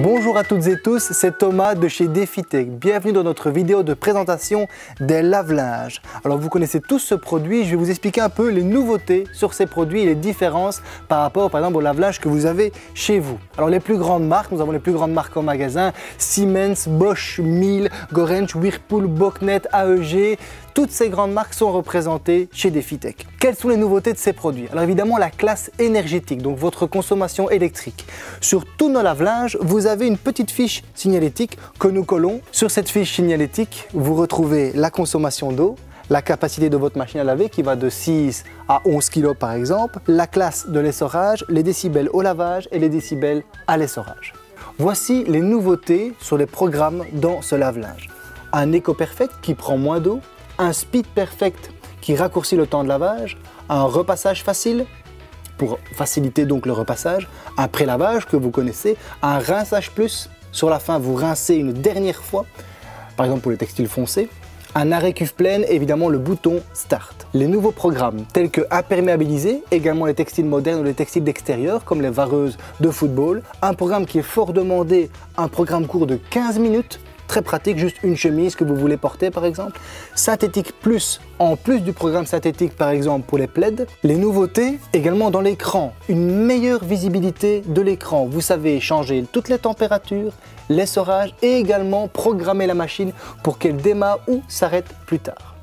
Bonjour à toutes et tous, c'est Thomas de chez DefiTech. Bienvenue dans notre vidéo de présentation des lave-linges. Alors vous connaissez tous ce produit, je vais vous expliquer un peu les nouveautés sur ces produits et les différences par rapport par exemple au lave-linge que vous avez chez vous. Alors les plus grandes marques, nous avons les plus grandes marques en magasin, Siemens, Bosch, Miele, Gorenje, Whirlpool, Boknet, AEG. Toutes ces grandes marques sont représentées chez DefiTech. Quelles sont les nouveautés de ces produits? Alors évidemment la classe énergétique, donc votre consommation électrique. Sur tous nos lave-linges, vous avez une petite fiche signalétique que nous collons. Sur cette fiche signalétique, vous retrouvez la consommation d'eau, la capacité de votre machine à laver qui va de 6 à 11 kg par exemple, la classe de l'essorage, les décibels au lavage et les décibels à l'essorage. Voici les nouveautés sur les programmes dans ce lave-linge. Un Eco Perfect qui prend moins d'eau, un Speed Perfect qui raccourcit le temps de lavage, un repassage facile pour faciliter donc le repassage, un pré-lavage que vous connaissez, un rinçage plus, sur la fin vous rincez une dernière fois, par exemple pour les textiles foncés, un arrêt cuve pleine, évidemment le bouton Start. Les nouveaux programmes tels que imperméabiliser, également les textiles modernes ou les textiles d'extérieur comme les vareuses de football, un programme qui est fort demandé, un programme court de 15 minutes, très pratique, juste une chemise que vous voulez porter par exemple. Synthétique plus, en plus du programme synthétique par exemple pour les plaids. Les nouveautés également dans l'écran, une meilleure visibilité de l'écran. Vous savez changer toutes les températures, l'essorage et également programmer la machine pour qu'elle démarre ou s'arrête plus tard.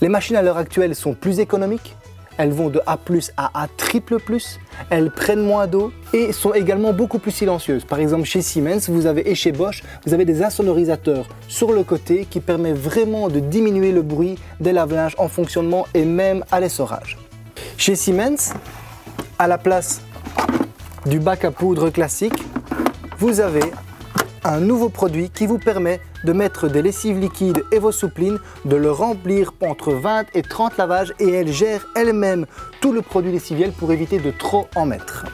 Les machines à l'heure actuelle sont plus économiques. Elles vont de A+ à A++, elles prennent moins d'eau et sont également beaucoup plus silencieuses. Par exemple chez Siemens et chez Bosch, vous avez des insonorisateurs sur le côté qui permettent vraiment de diminuer le bruit des lave-linges en fonctionnement et même à l'essorage. Chez Siemens, à la place du bac à poudre classique, vous avez un nouveau produit qui vous permet de mettre des lessives liquides et vos souplines, de le remplir entre 20 et 30 lavages et elle gère elle-même tout le produit lessiviel pour éviter de trop en mettre.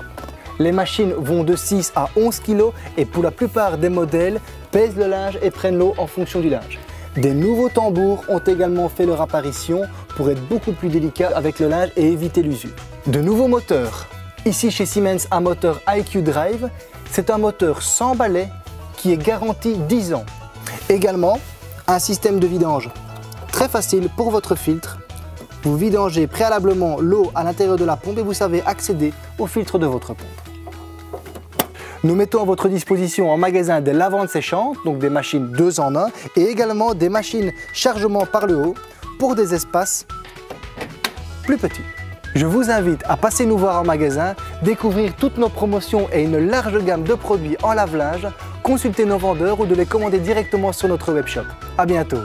Les machines vont de 6 à 11 kg et pour la plupart des modèles pèsent le linge et prennent l'eau en fonction du linge. Des nouveaux tambours ont également fait leur apparition pour être beaucoup plus délicats avec le linge et éviter l'usure. De nouveaux moteurs. Ici chez Siemens, un moteur IQ Drive. C'est un moteur sans balai qui est garanti 10 ans. Également, un système de vidange très facile pour votre filtre. Vous vidangez préalablement l'eau à l'intérieur de la pompe et vous savez accéder au filtre de votre pompe. Nous mettons à votre disposition en magasin des lavandes séchantes, donc des machines 2 en 1 et également des machines chargement par le haut pour des espaces plus petits. Je vous invite à passer nous voir en magasin, découvrir toutes nos promotions et une large gamme de produits en lave-linge, consulter nos vendeurs ou de les commander directement sur notre webshop. À bientôt!